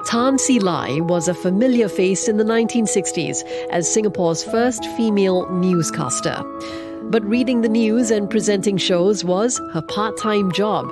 Tan See Lai was a familiar face in the 1960s as Singapore's first female newscaster. But reading the news and presenting shows was her part-time job.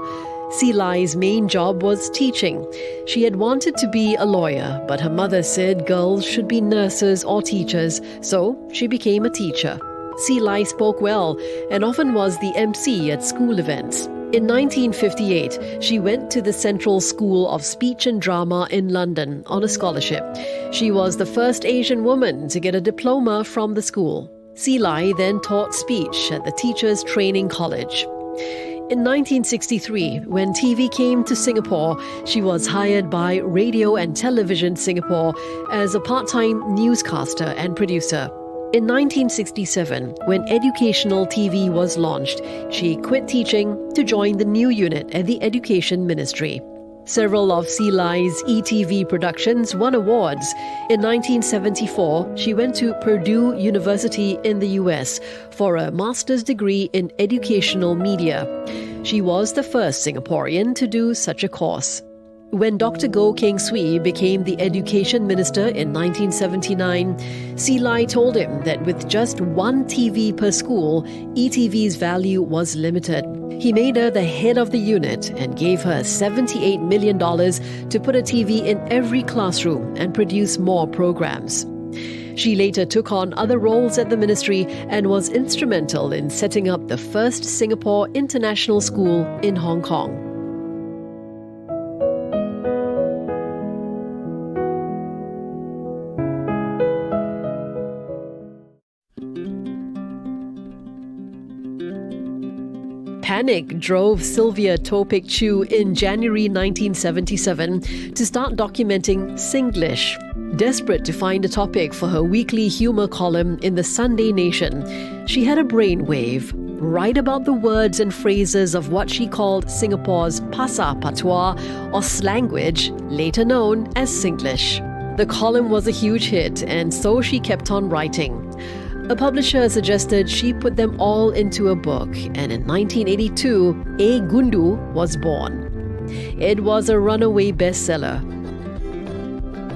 See Lai's main job was teaching. She had wanted to be a lawyer, but her mother said girls should be nurses or teachers, so she became a teacher. See Lai spoke well and often was the MC at school events. In 1958, she went to the Central School of Speech and Drama in London on a scholarship. She was the first Asian woman to get a diploma from the school. See Lai then taught speech at the Teachers Training College. In 1963, when TV came to Singapore, she was hired by Radio and Television Singapore as a part-time newscaster and producer. In 1967, when educational TV was launched, she quit teaching to join the new unit at the Education Ministry. Several of See Lai's ETV productions won awards. In 1974, she went to Purdue University in the US for a master's degree in educational media. She was the first Singaporean to do such a course. When Dr. Goh Keng Swee became the Education Minister in 1979, See Lai told him that with just one TV per school, ETV's value was limited. He made her the head of the unit and gave her $78 million to put a TV in every classroom and produce more programs. She later took on other roles at the ministry and was instrumental in setting up the first Singapore International School in Hong Kong. Panic drove Sylvia Chu in January 1977 to start documenting Singlish. Desperate to find a topic for her weekly humour column in the Sunday Nation, she had a brainwave. Write about the words and phrases of what she called Singapore's Pasar Patois or slanguage, later known as Singlish. The column was a huge hit, and so she kept on writing. A publisher suggested she put them all into a book, and in 1982, A Gundu was born. It was a runaway bestseller.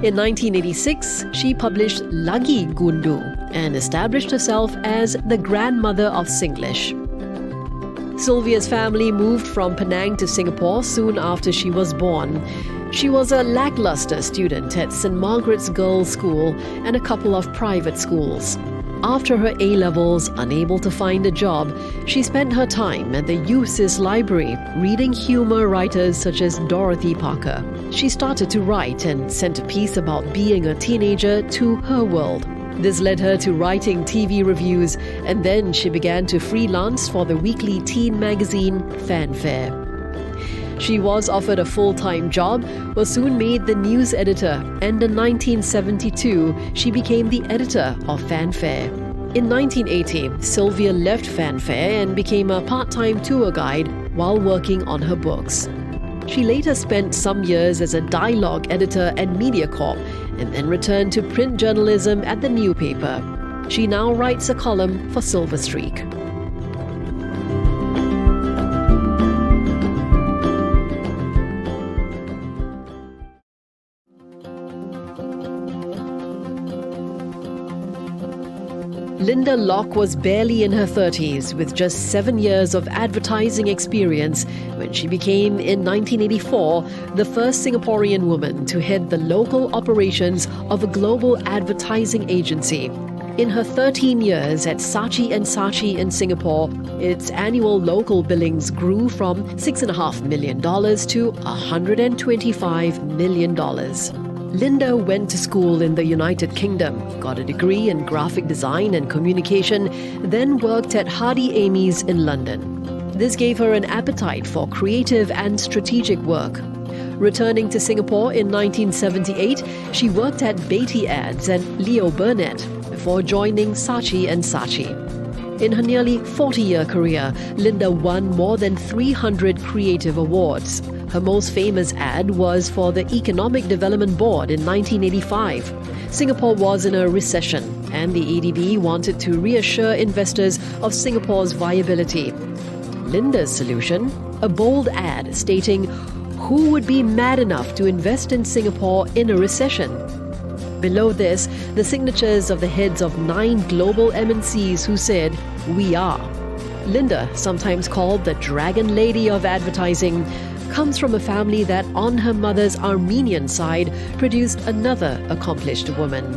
In 1986, she published Lagi Gundu and established herself as the grandmother of Singlish. Sylvia's family moved from Penang to Singapore soon after she was born. She was a lackluster student at St. Margaret's Girls' School and a couple of private schools. After her A-levels, unable to find a job, she spent her time at the USIS Library, reading humour writers such as Dorothy Parker. She started to write and sent a piece about being a teenager to Her World. This led her to writing TV reviews, and then she began to freelance for the weekly teen magazine Fanfare. She was offered a full-time job, was soon made the news editor, and in 1972, she became the editor of Fanfare. In 1980, Sylvia left Fanfare and became a part-time tour guide while working on her books. She later spent some years as a dialogue editor at MediaCorp and then returned to print journalism at the New Paper. She now writes a column for Silver Streak. Linda Locke was barely in her 30s with just 7 years of advertising experience when she became, in 1984, the first Singaporean woman to head the local operations of a global advertising agency. In her 13 years at Saatchi & Saatchi in Singapore, its annual local billings grew from $6.5 million to $125 million. Linda went to school in the United Kingdom, got a degree in graphic design and communication, then worked at Hardy Amy's in London. This gave her an appetite for creative and strategic work. Returning to Singapore in 1978, she worked at Beatty Ads and Leo Burnett before joining Saatchi & Saatchi. In her nearly 40-year career, Linda won more than 300 creative awards. Her most famous ad was for the Economic Development Board in 1985. Singapore was in a recession, and the EDB wanted to reassure investors of Singapore's viability. Linda's solution? A bold ad stating, who would be mad enough to invest in Singapore in a recession? Below this, the signatures of the heads of 9 global MNCs who said, "We are." Linda, sometimes called the Dragon Lady of advertising, comes from a family that, on her mother's Armenian side, produced another accomplished woman.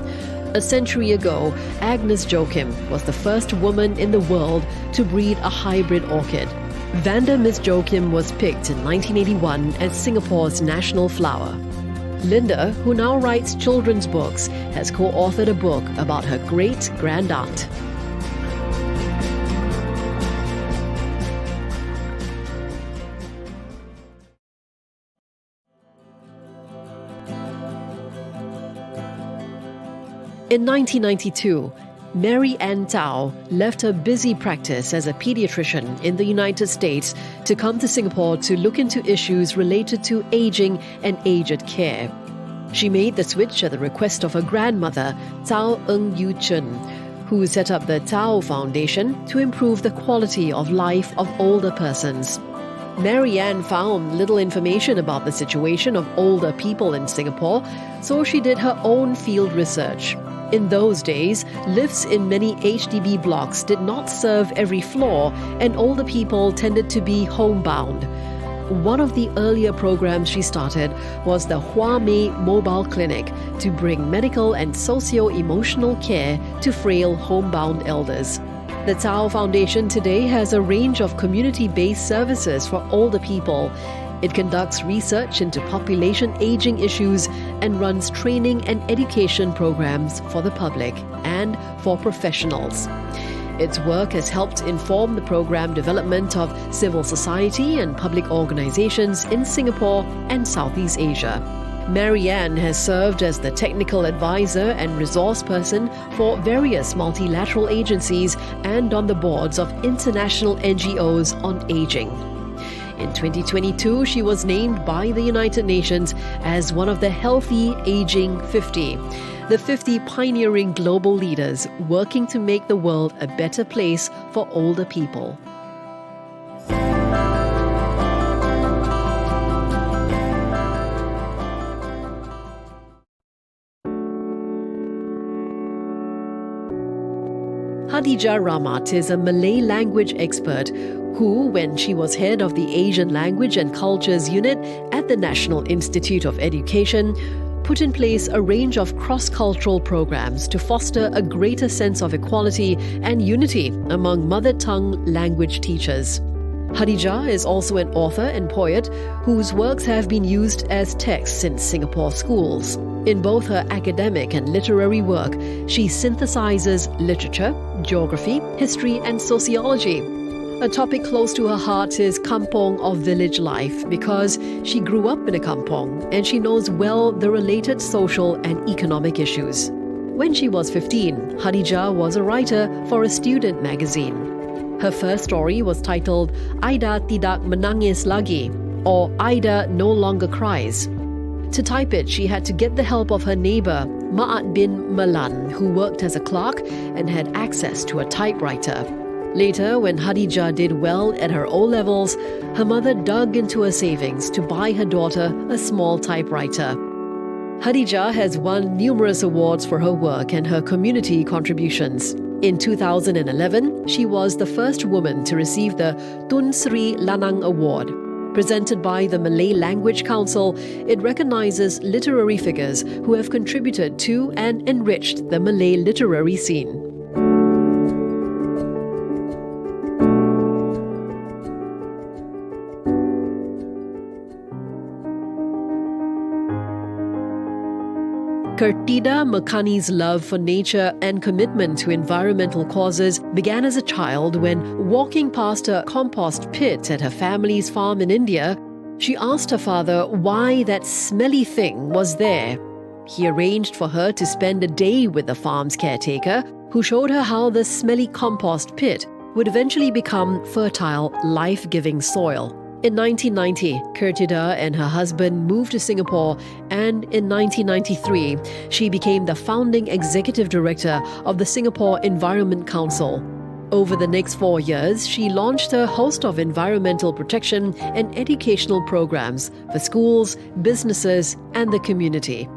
A century ago, Agnes Joachim was the first woman in the world to breed a hybrid orchid. Vanda Miss Joachim was picked in 1981 as Singapore's national flower. Linda, who now writes children's books, has co-authored a book about her great-grandaunt. In 1992, Mary Ann Tsao left her busy practice as a pediatrician in the United States to come to Singapore to look into issues related to aging and aged care. She made the switch at the request of her grandmother, Tsao Ng Yu Chun, who set up the Tsao Foundation to improve the quality of life of older persons. Mary Ann found little information about the situation of older people in Singapore, so she did her own field research. In those days, lifts in many HDB blocks did not serve every floor, and older people tended to be homebound. One of the earlier programs she started was the Hua Mei Mobile Clinic to bring medical and socio-emotional care to frail homebound elders. The Tsao Foundation today has a range of community-based services for older people. It conducts research into population aging issues and runs training and education programs for the public and for professionals. Its work has helped inform the program development of civil society and public organizations in Singapore and Southeast Asia. Mary Ann has served as the technical advisor and resource person for various multilateral agencies and on the boards of international NGOs on aging. In 2022, she was named by the United Nations as one of the Healthy Aging 50, the 50 pioneering global leaders working to make the world a better place for older people. Hadijah Ramat is a Malay language expert who, when she was head of the Asian Language and Cultures Unit at the National Institute of Education, put in place a range of cross-cultural programs to foster a greater sense of equality and unity among mother tongue language teachers. Hadijah is also an author and poet whose works have been used as texts in Singapore schools. In both her academic and literary work, she synthesizes literature, geography, history, and sociology. A topic close to her heart is kampong or village life because she grew up in a kampong and she knows well the related social and economic issues. When she was 15, Hadijah was a writer for a student magazine. Her first story was titled Aida Tidak Menangis Lagi, or Aida No Longer Cries. To type it, she had to get the help of her neighbor, Ma'at bin Malan, who worked as a clerk and had access to a typewriter. Later, when Hadijah did well at her O-levels, her mother dug into her savings to buy her daughter a small typewriter. Hadijah has won numerous awards for her work and her community contributions. In 2011, she was the first woman to receive the Tun Sri Lanang Award. Presented by the Malay Language Council, it recognizes literary figures who have contributed to and enriched the Malay literary scene. Kirtida Mekani's love for nature and commitment to environmental causes began as a child when, walking past a compost pit at her family's farm in India, she asked her father why that smelly thing was there. He arranged for her to spend a day with the farm's caretaker, who showed her how the smelly compost pit would eventually become fertile, life-giving soil. In 1990, Kirtida and her husband moved to Singapore, and in 1993, she became the founding executive director of the Singapore Environment Council. Over the next 4 years, she launched a host of environmental protection and educational programs for schools, businesses, and the community.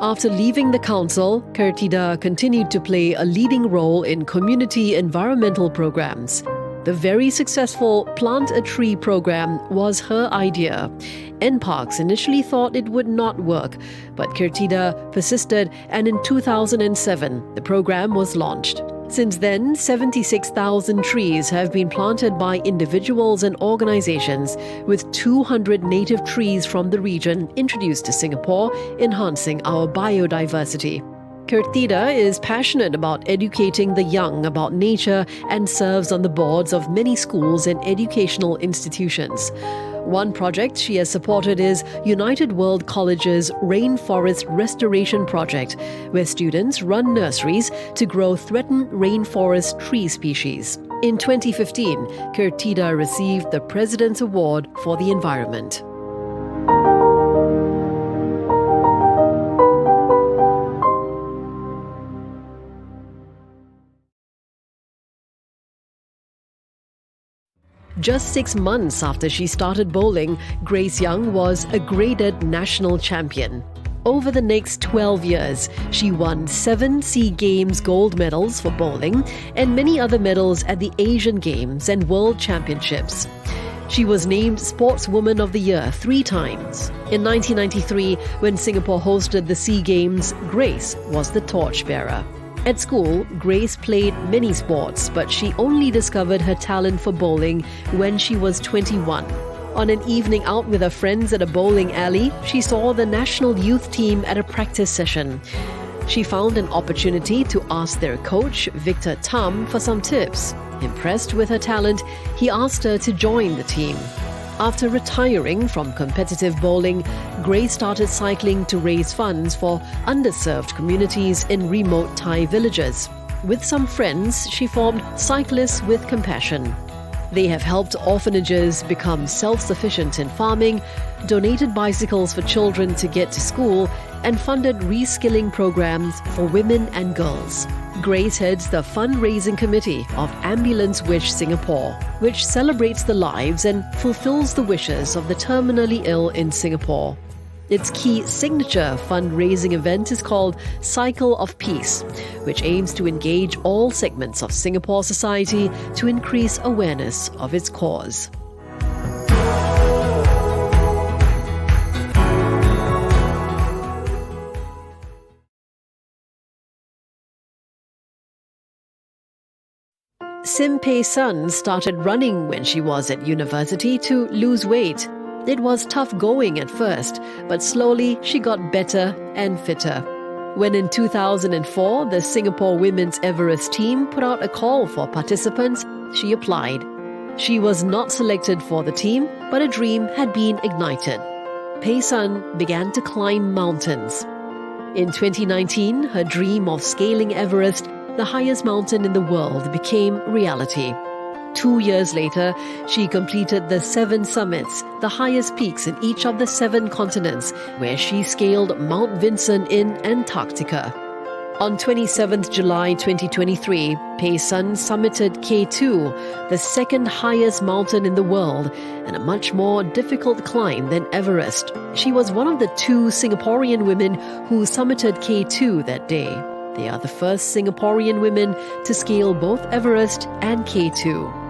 After leaving the council, Kirtida continued to play a leading role in community environmental programs. The very successful Plant a Tree program was her idea. NParks initially thought it would not work, but Kirtida persisted, and in 2007, the program was launched. Since then, 76,000 trees have been planted by individuals and organizations, with 200 native trees from the region introduced to Singapore, enhancing our biodiversity. Kirtida is passionate about educating the young about nature and serves on the boards of many schools and educational institutions. One project she has supported is United World College's Rainforest Restoration Project, where students run nurseries to grow threatened rainforest tree species. In 2015, Kirtida received the President's Award for the Environment. Just 6 months after she started bowling, Grace Young was a graded national champion. Over the next 12 years, she won 7 SEA Games gold medals for bowling and many other medals at the Asian Games and World Championships. She was named Sportswoman of the Year 3 times. In 1993, when Singapore hosted the SEA Games, Grace was the torchbearer. At school, Grace played many sports, but she only discovered her talent for bowling when she was 21. On an evening out with her friends at a bowling alley, she saw the national youth team at a practice session. She found an opportunity to ask their coach, Victor Tam, for some tips. Impressed with her talent, he asked her to join the team. After retiring from competitive bowling, Grace started cycling to raise funds for underserved communities in remote Thai villages. With some friends, she formed Cyclists with Compassion. They have helped orphanages become self-sufficient in farming, donated bicycles for children to get to school, and funded reskilling programs for women and girls. Grace heads the fundraising committee of Ambulance Wish Singapore, which celebrates the lives and fulfills the wishes of the terminally ill in Singapore. Its key signature fundraising event is called Cycle of Peace, which aims to engage all segments of Singapore society to increase awareness of its cause. Sunn started running when she was at university to lose weight. It was tough going at first, but slowly she got better and fitter. When in 2004, the Singapore Women's Everest team put out a call for participants, she applied. She was not selected for the team, but a dream had been ignited. Phei began to climb mountains. In 2019, her dream of scaling Everest, the highest mountain in the world, became reality. 2 years later, she completed the 7 summits, the highest peaks in each of the 7 continents, where she scaled Mount Vincere in Antarctica. On 27th July 2023, Phei summited K2, the second highest mountain in the world, and a much more difficult climb than Everest. She was one of the 2 Singaporean women who summited K2 that day. They are the first Singaporean women to scale both Everest and K2.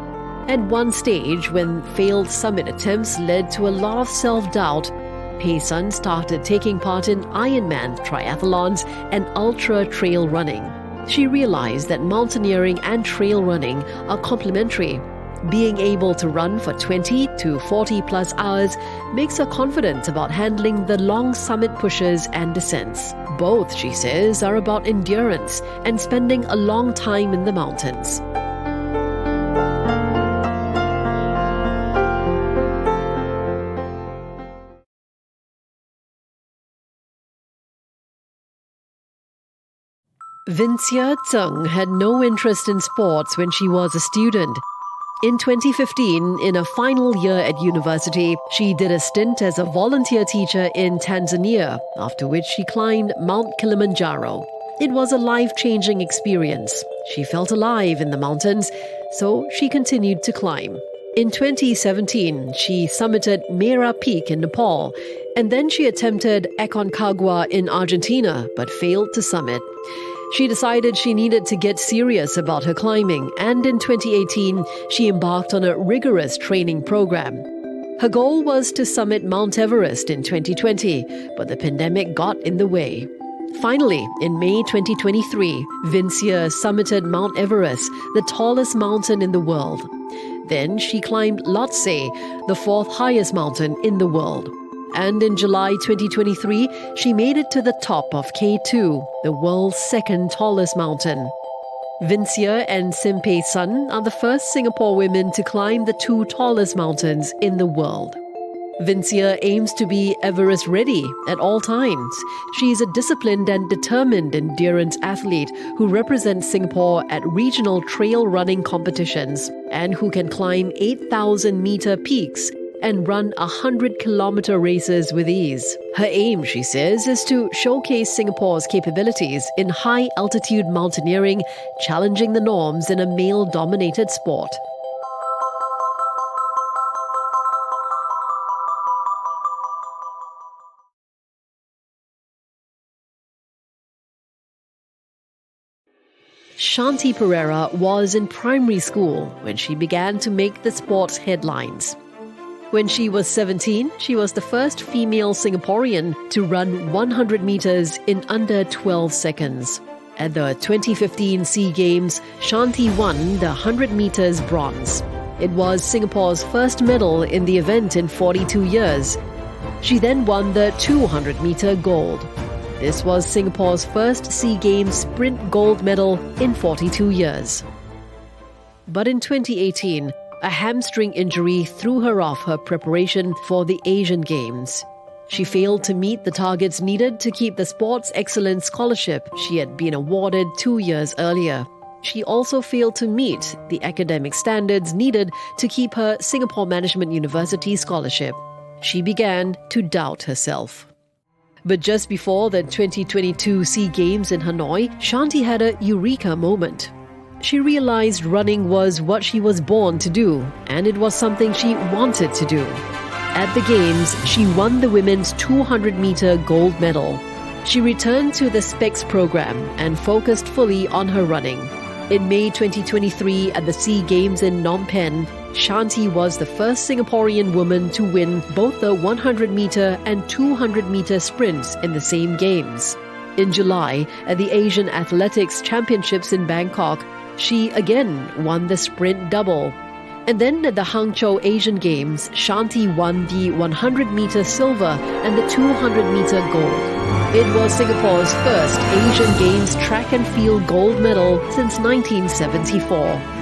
At one stage, when failed summit attempts led to a lot of self-doubt, Phei started taking part in Ironman triathlons and ultra trail running. She realized that mountaineering and trail running are complementary. Being able to run for 20 to 40 plus hours makes her confident about handling the long summit pushes and descents. Both, she says, are about endurance and spending a long time in the mountains. Vincere Zeng had no interest in sports when she was a student. In 2015, in her final year at university, she did a stint as a volunteer teacher in Tanzania, after which she climbed Mount Kilimanjaro. It was a life-changing experience. She felt alive in the mountains, so she continued to climb. In 2017, she summited Mera Peak in Nepal, and then she attempted Aconcagua in Argentina, but failed to summit. She decided she needed to get serious about her climbing, and in 2018, she embarked on a rigorous training program. Her goal was to summit Mount Everest in 2020, but the pandemic got in the way. Finally, in May 2023, Vincere summited Mount Everest, the tallest mountain in the world. Then she climbed Lhotse, the fourth highest mountain in the world. And in July 2023, she made it to the top of K2, the world's second tallest mountain. Vincere and Sunn are the first Singapore women to climb the two tallest mountains in the world. Vincere aims to be Everest ready at all times. She is a disciplined and determined endurance athlete who represents Singapore at regional trail running competitions and who can climb 8,000-meter peaks and run 100-kilometer races with ease. Her aim, she says, is to showcase Singapore's capabilities in high-altitude mountaineering, challenging the norms in a male-dominated sport. Shanti Pereira was in primary school when she began to make the sport's headlines. When she was 17, she was the first female Singaporean to run 100 meters in under 12 seconds. At the 2015 SEA Games, Shanti won the 100 meters bronze. It was Singapore's first medal in the event in 42 years. She then won the 200-meter gold. This was Singapore's first SEA Games sprint gold medal in 42 years. But in 2018, a hamstring injury threw her off her preparation for the Asian Games. She failed to meet the targets needed to keep the Sports Excellence Scholarship she had been awarded 2 years earlier. She also failed to meet the academic standards needed to keep her Singapore Management University scholarship. She began to doubt herself. But just before the 2022 SEA Games in Hanoi, Shanti had a eureka moment. She realized running was what she was born to do, and it was something she wanted to do. At the Games, she won the women's 200-meter gold medal. She returned to the SPECS program and focused fully on her running. In May 2023 at the SEA Games in Phnom Penh, Shanti was the first Singaporean woman to win both the 100-meter and 200-meter sprints in the same Games. In July, at the Asian Athletics Championships in Bangkok, she again won the sprint double. And then at the Hangzhou Asian Games, Shanti won the 100-meter silver and the 200-meter gold. It was Singapore's first Asian Games track and field gold medal since 1974.